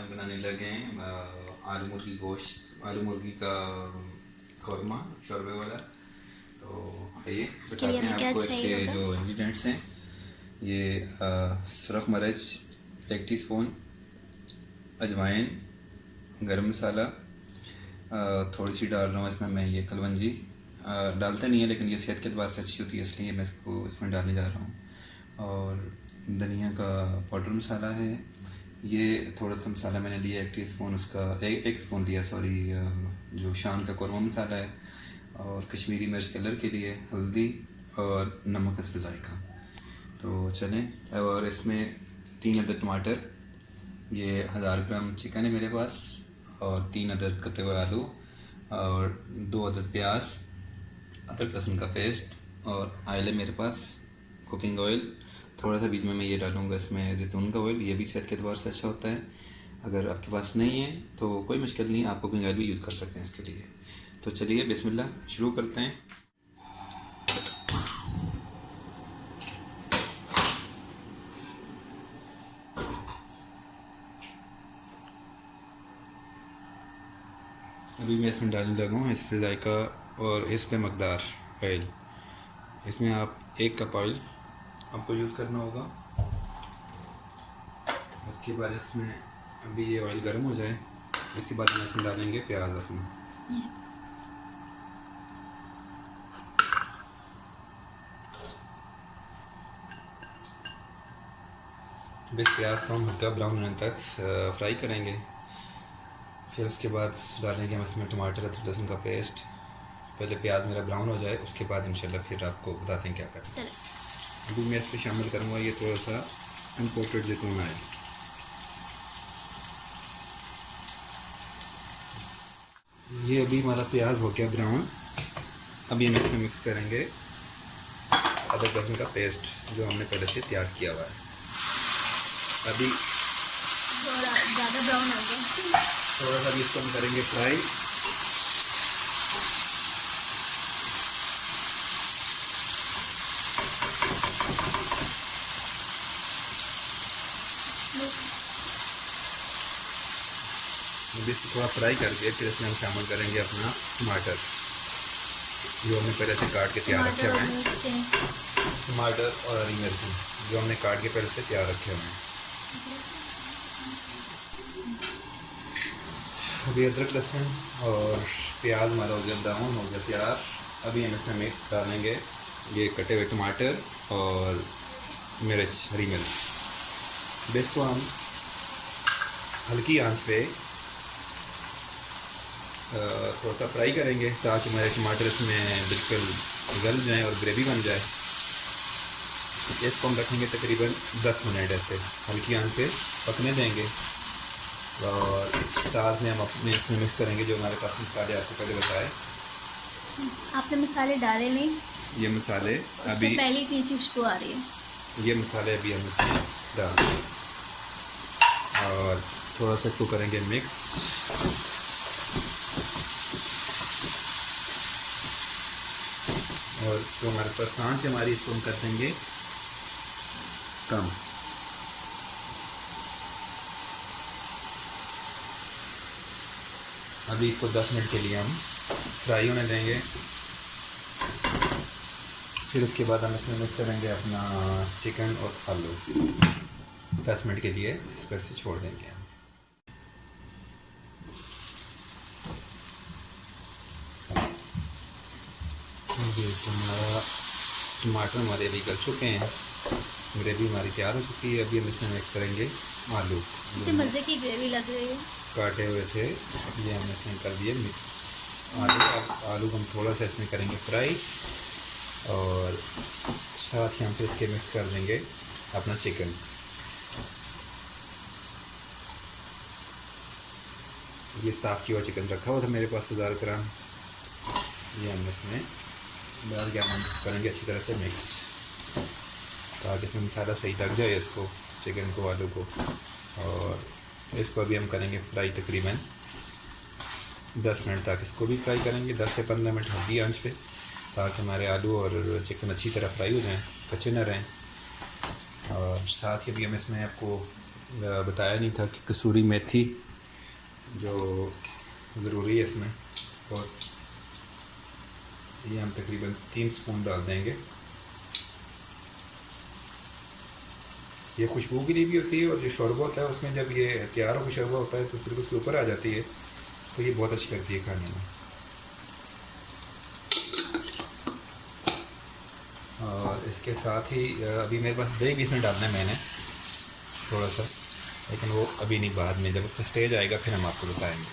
बनाने लगे हैं आलू मुर्गी गोश्त, आलू मुर्गी का कौरमा शोरबे वाला। तो आइए इसके लिए बताते हैं हमें क्या आपको चाहिए इसके होगा? जो इंग्रेडिएंट्स हैं। ये सुरख मिर्च 1 टीस्पून, अजवाइन, गरम मसाला, थोड़ी सी डाल रहा हूँ इसमें मैं ये कलवंजी। डालते नहीं है लेकिन ये सेहत के अतबार से अच्छी होती है इसलिए मैं इसको इसमें डालने जा रहा हूँ। और धनिया का पाउडर मसाला है। ये थोड़ा सा मसाला मैंने लिया 1 टीस्पून, उसका एक स्पून लिया सॉरी, जो शान का कौरमा मसाला है। और कश्मीरी मिर्च कलर के लिए, हल्दी और नमक हस्ब ज़ायक़ा। तो चलें, और इसमें 3 अदद टमाटर, ये 1000 ग्राम चिकन है मेरे पास, और 3 अदद कटे हुए आलू, और 2 अदद प्याज, अदरक लहसुन का पेस्ट, और ऑयल है मेरे पास, कुकिंग ऑयल। थोड़ा सा बीच में मैं ये डालूँगा इसमें जैतून का ऑयल, ये भी सेहत के एतबार से अच्छा होता है। अगर आपके पास नहीं है तो कोई मुश्किल नहीं, आप कुकिंग ऑयल भी यूज़ कर सकते हैं इसके लिए। तो चलिए बिस्मिल्लाह शुरू करते हैं। अभी मैं इसमें डालने लगा हूँ इस पे जायका और इस पे मकदार ऑयल। इसमें आप 1 कप ऑयल आपको यूज़ करना होगा। उसके बाद इसमें अभी ये ऑयल गर्म हो जाए, इसके बाद हम इसमें डालेंगे प्याज अपना। बस प्याज को हम हल्का ब्राउन होने तक फ्राई करेंगे। फिर उसके बाद डालेंगे हम इसमें टमाटर, अदरक लहसुन का पेस्ट। पहले प्याज मेरा ब्राउन हो जाए, उसके बाद इंशाल्लाह फिर आपको बताते हैं क्या करें। अभी मैं इसमें शामिल करूँगा ये थोड़ा सा इम्पोर्टेड जैतून ऑयल। ये अभी हमारा प्याज हो गया ब्राउन। अभी हम इसमें मिक्स करेंगे अदरक लहसुन का पेस्ट जो हमने पहले से तैयार किया हुआ है। अभी थोड़ा ज़्यादा ब्राउन हो गया, थोड़ा सा भी इसको हम करेंगे फ्राई। अभी इसको थोड़ा फ्राई करके फिर इसमें हम शामिल करेंगे अपना टमाटर जो हमने पहले से काट के तैयार रखे हुए हैं। टमाटर और हरी मिर्ची जो हमने काट के पहले से तैयार रखे हुए हैं। अभी अदरक लहसुन और प्याज हमारा हो गया ब्राउन, हो गया तैयार। अभी हम इसमें मिक्स डालेंगे ये कटे हुए टमाटर और मिर्च, हरी मिर्च। इसको हम हल्की आंच पे थोड़ा सा फ्राई करेंगे ताकि हमारे टमाटर इसमें बिल्कुल गल जाएँ और ग्रेवी बन जाए। इसको हम रखेंगे तकरीबन 10 मिनट ऐसे हल्की आंच पे पकने देंगे। और साथ में हम अपने इसमें मिक्स करेंगे जो हमारे पास मसाले आपको पहले बताए। आपने मसाले डाले नहीं? ये मसाले अभी पहले इतनी अच्छी खुशबू आ रही है। ये मसाले अभी हम इसमें डालेंगे और थोड़ा सा इसको करेंगे मिक्स। और जो हमारे पास सांस है हमारी, इसको हम कर देंगे कम। अभी इसको 10 मिनट के लिए हम फ्राई होने देंगे। फिर उसके बाद हम इसमें मिक्स करेंगे अपना चिकन और आलू। 10 मिनट के लिए इस पर से छोड़ देंगे हम। ये हमारा टमाटर हमारे अभी गल चुके हैं, ग्रेवी हमारी तैयार हो चुकी है। अभी हम इसमें मिक्स करेंगे आलू। कितनी मज़े की ग्रेवी लग रही है। काटे हुए थे ये हमने इसमें कर दिए मिक्स आलू। अब आलू हम थोड़ा सा इसमें करेंगे फ्राई और साथ ही हम फिर इसके मिक्स कर देंगे अपना चिकन। ये साफ़ किया हुआ चिकन रखा हुआ था मेरे पास 1000 ग्राम, ये हम इसमें डाल के हम करेंगे अच्छी तरह से मिक्स ताकि इसमें मसाला सही लग जाए इसको, चिकन को, आलू को। और इसको अभी हम करेंगे फ्राई तकरीबन 10 मिनट तक। इसको भी फ्राई करेंगे 10 से 15 मिनट हल्की आंच पे ताकि हमारे आलू और चिकन अच्छी तरह फ्राई हो जाएं, कच्चे न रहें। और साथ ही अभी हम इसमें आपको बताया नहीं था कि कसूरी मेथी जो ज़रूरी है इसमें, और ये हम तकरीबन 3 स्पून डाल देंगे। ये खुशबू के लिए भी होती है, और जो शोरबा होता है उसमें जब ये तैयार होकर शोरबा होता है तो फिर उसके ऊपर आ जाती है, तो ये बहुत अच्छी लगती है खाने में। और इसके साथ ही अभी मेरे पास दही भी इसमें डालना है मैंने थोड़ा सा, लेकिन वो अभी नहीं, बाद में जब उसका स्टेज आएगा फिर हम आपको बताएंगे।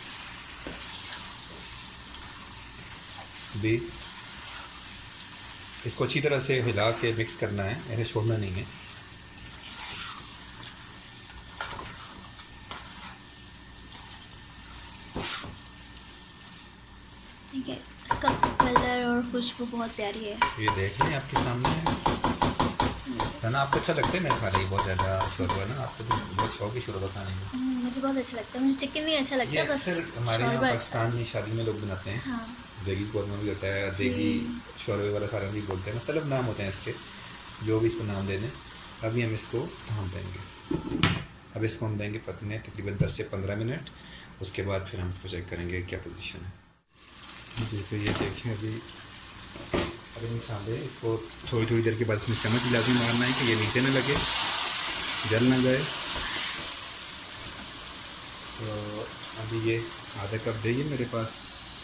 भी इसको अच्छी तरह से हिला के मिक्स करना है, ऐसे छोड़ना नहीं है। ठीक है, इसका कलर और खुशबू बहुत प्यारी है। ये देख लें आपके सामने है ना। आपको अच्छा लगता है मेरे खाने की बहुत ज़्यादा शोरबा ना? आपको तो बहुत शौक है शोरबा खाने में। मुझे बहुत अच्छा लगता है। मुझे चिकन नहीं अच्छा ये लगता, बस अक्सर हमारे यहाँ शोरबा अच्छा पाकिस्तान में शादी में लोग बनाते हैं। हाँ देगी कौरमा भी होता है, देगी शोरबे वाला सारा भी बोलते हैं, मतलब नाम होते हैं इसके, जो भी इसको नाम दे दें। अभी हम इसको ढाँप देंगे। अब इसको हम देंगे पकने तकरीबन 10 से 15 मिनट। उसके बाद फिर हम इसको चेक करेंगे क्या पोजीशन है। जी तो ये देखिए अभी मसाले इसको थोड़ी थोड़ी देर के बाद इसमें चम्मच लाजमी मारना है कि ये नीचे न लगे, जल ना जाए। तो अभी ये आधा कप दही मेरे पास,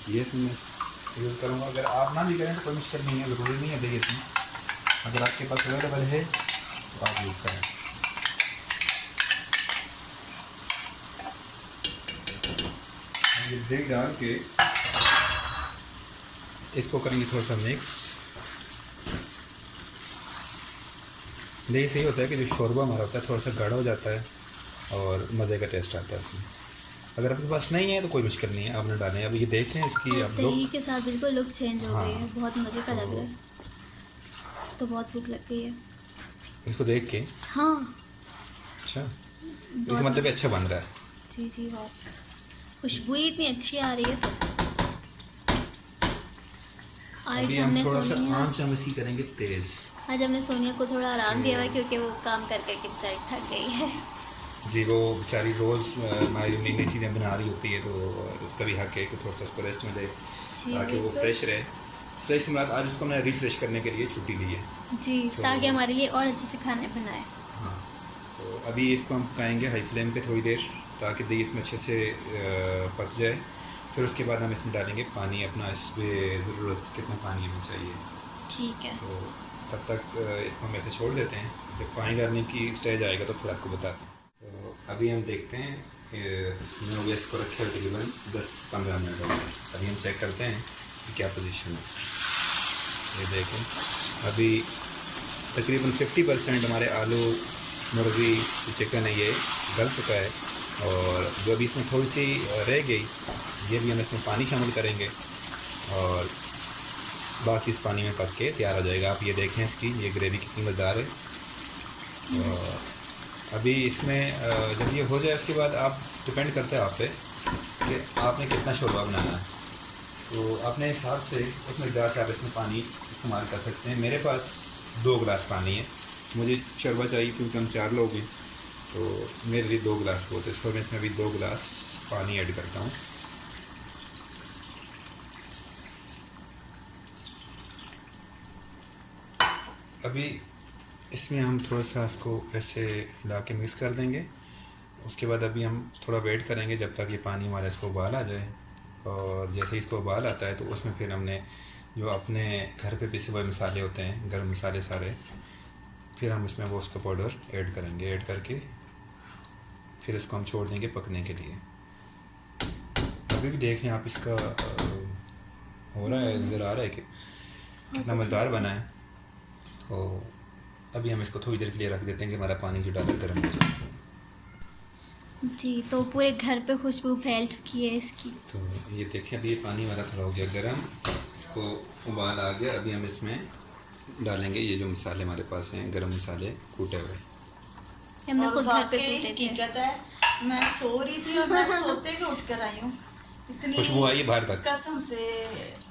ये इसमें यूज़ करूँगा। अगर आप ना भी करें तो कोई मुश्किल नहीं है, ज़रूरी नहीं है दही इसमें। अगर आपके पास अवेलेबल है तो आप यूज़ करें। ये दही डाल के इसको करेंगे थोड़ा सा मिक्स। दही से ही होता है कि जो शोरबा हमारा होता है थोड़ा सा गाढ़ा हो जाता है और मज़े का टेस्ट आता है उसमें। अगर आपके पास नहीं है तो कोई मुश्किल नहीं है, आप ना डालें। अब ये देख लें इसकी आप दही लोग, के साथ बिल्कुल लुक चेंज हो गई है। हाँ। बहुत मज़े का लग रहा है, तो बहुत भूख लग गई है। इसको देख के हाँ अच्छा, इसका मतलब ये अच्छा बन रहा है। जी जी, बहुत खुशबू ही इतनी अच्छी आ रही है। आज अभी हम हमने थोड़ा सा सोनिया आंच हम इसकी करेंगे तेज़। आज हमने सोनिया को थोड़ा आराम दिया हुआ है, क्योंकि वो काम कर करके बेचारी थक गई है। जी वो बेचारी रोज़ हमारी नई नई चीज़ें बना रही होती है, तो कभी हक है कि थोड़ा सा उसको रेस्ट मिले जी ताकि वो बिल्कुल। फ्रेश रहे। फ्रेश से आज उसको मैंने रिफ्रेश करने के लिए छुट्टी ली है। जी, ताकि हमारे लिए और अच्छे अच्छे खाने बनाए। हाँ तो अभी इसको हम पकाएंगे हाई फ्लेम पे थोड़ी देर, ताकि दही इसमें अच्छे से पक जाए। फिर उसके बाद हम इसमें डालेंगे पानी अपना, इस पर ज़रूरत कितना पानी हमें चाहिए। ठीक है, तो तब तक इसको हम ऐसे छोड़ देते हैं। जब पानी डालने की स्टेज आएगा तो फिर आपको बताते हैं। तो अभी हम देखते हैं मैंने हो गया इसको रखे हुए तकरीबन 10-15 मिनट हो गए। अभी हम चेक करते हैं कि क्या पोजीशन है। ये देखें अभी तकरीबन 50% हमारे आलू, मुर्गी, चिकन है ये गल चुका है, और जो अभी इसमें थोड़ी सी रह गई ये भी हम इसमें पानी शामिल करेंगे, और बाकी इस पानी में पक के तैयार हो जाएगा। आप ये देखें इसकी ये ग्रेवी कितनी मज़ेदार है। और अभी इसमें जब ये हो जाए उसके बाद आप डिपेंड करते हैं आप पे कि आपने कितना शोरबा बनाना है, तो अपने हिसाब से उस मकदार से आप इसमें पानी इस्तेमाल कर सकते हैं। मेरे पास 2 गिलास पानी है, मुझे शोरबा चाहिए क्योंकि हम 4 लोग हैं, तो मेरे लिए 2 गिलास बहुत है। तो मैं इसमें अभी 2 गिलास पानी ऐड करता हूँ। अभी इसमें हम थोड़ा सा इसको ऐसे हिला के मिक्स कर देंगे। उसके बाद अभी हम थोड़ा वेट करेंगे जब तक ये पानी हमारा इसको उबाल आ जाए, और जैसे इसको उबाल आता है तो उसमें फिर हमने जो अपने घर पे पिसे हुए मसाले होते हैं, गर्म मसाले सारे, फिर हम इसमें वो उसका पाउडर ऐड करेंगे। ऐड करके फिर इसको हम छोड़ देंगे पकने के लिए। अभी भी देखें आप इसका हो रहा है, नज़र आ रहा है कि कितना मज़ेदार बना है। तो अभी हम इसको थोड़ी देर के लिए रख देते हैं कि हमारा पानी जो डाला गर्म हो जाए। जी तो पूरे घर पे खुशबू फैल चुकी है इसकी। तो ये देखिए अभी ये पानी वाला थोड़ा हो गया गर्म, इसको उबाल आ गया। अभी हम इसमें डालेंगे ये जो मसाले हमारे पास हैं, गरम मसाले कूटे हुए। हमने और खुद घर पे वाकई कूटे थे। हकीकत है, मैं सो रही थी और मैं सोते भी उठ कर आई हूँ। इतनी खुशबू आई बाहर तक। कसम से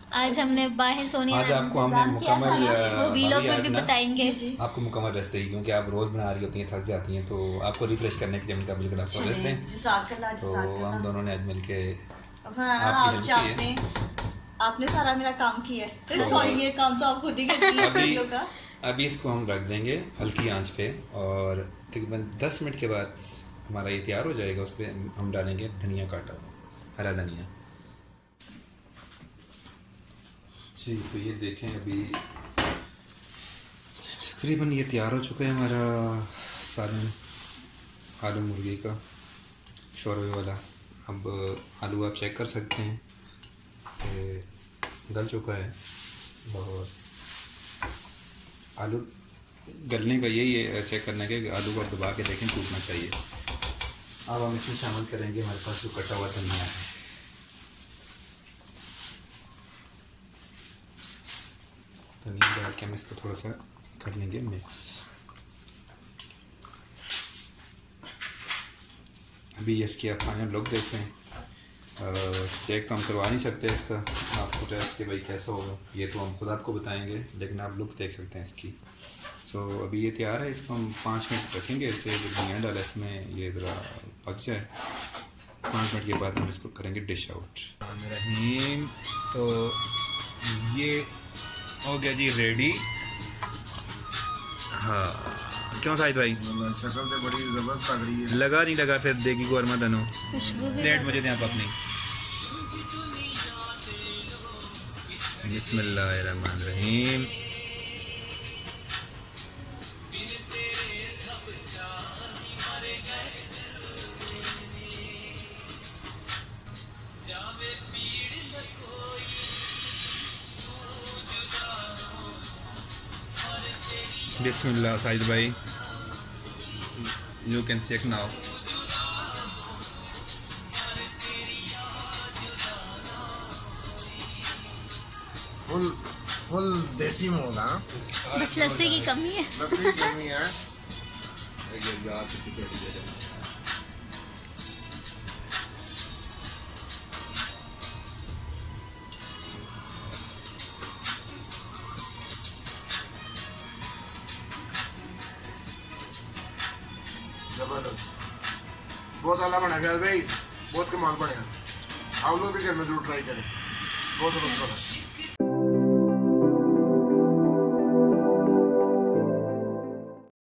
आज हमने बाहर सोने आज का आपको हमने इंतजाम किया था, मुकम्मल वो वीलॉग भाभी में आज भी ना बताएंगे। जी आपको मुकम्मल रेस्ट देगी, क्योंकि आप रोज़ बना रही होती हैं, थक जाती हैं, तो आपको रिफ्रेश करने के लिए उनका बिल्कुल आपको रेस्ट दें। जज़ाकल्लाह तो जज़ाकल्लाह। हम दोनों ने आज मिल के फरहाना, आपकी आप हेल्प की है। आपने सारा मेरा काम किया है। सॉरी, ये काम तो आप खुद ही करती हैं अभी वीडियो का। अभी इसको हम रख देंगे हल्की आंच पे, और तकरीबन 10 मिनट के बाद हमारा ये तैयार हो जाएगा। उस पर हम डालेंगे धनिया काटा हुआ, हरा धनिया। जी, तो ये देखें अभी तकरीबन ये तैयार हो चुका है हमारा सालन आलू मुर्गी का शोरबे वाला। अब आलू आप चेक कर सकते हैं कि गल चुका है, और आलू गलने का यही है, चेक करना है कि आलू को आप दबा के देखें, टूटना चाहिए। अब हम इसमें शामिल करेंगे हमारे पास जो कटा हुआ धनिया है। धनिया डाल के हम इसको थोड़ा सा कर लेंगे मिक्स। अभी इसकी आप फाइनल लुक देखें। चेक तो हम करवा नहीं सकते इसका आपको टेस्ट कि भाई कैसा होगा, ये तो हम खुद आपको बताएंगे, लेकिन आप लुक देख सकते हैं इसकी। सो अभी ये तैयार है, इसको हम 5 मिनट रखेंगे। इससे जो धनिया डाला इसमें ये ज़रा पक जाए। 5 मिनट के बाद हम इसको करेंगे डिश आउट। रहीम, तो ये हो गया जी रेडी। हाँ, क्यों साहिद भाई? शक्ल तो बड़ी जबरदस्त लग रही है। लगा नहीं लगा, फिर देगी को अरमा दनो खुशबू भी प्लेट मुझे दें आप अपनी। बिस्मिल्लाहिर्रहमानिर्रहीम। बिस्मिल्लाह साहिद भाई, you can check now. Full full desi मोला। बस लस्सी की कमी है। लस्सी की कमी है। जबरदस्त, बहुत आला बना गया भाई, बहुत कमाल बना। आप लोग भी घर में जरूर ट्राई करें, बहुत जबरदस्त बना।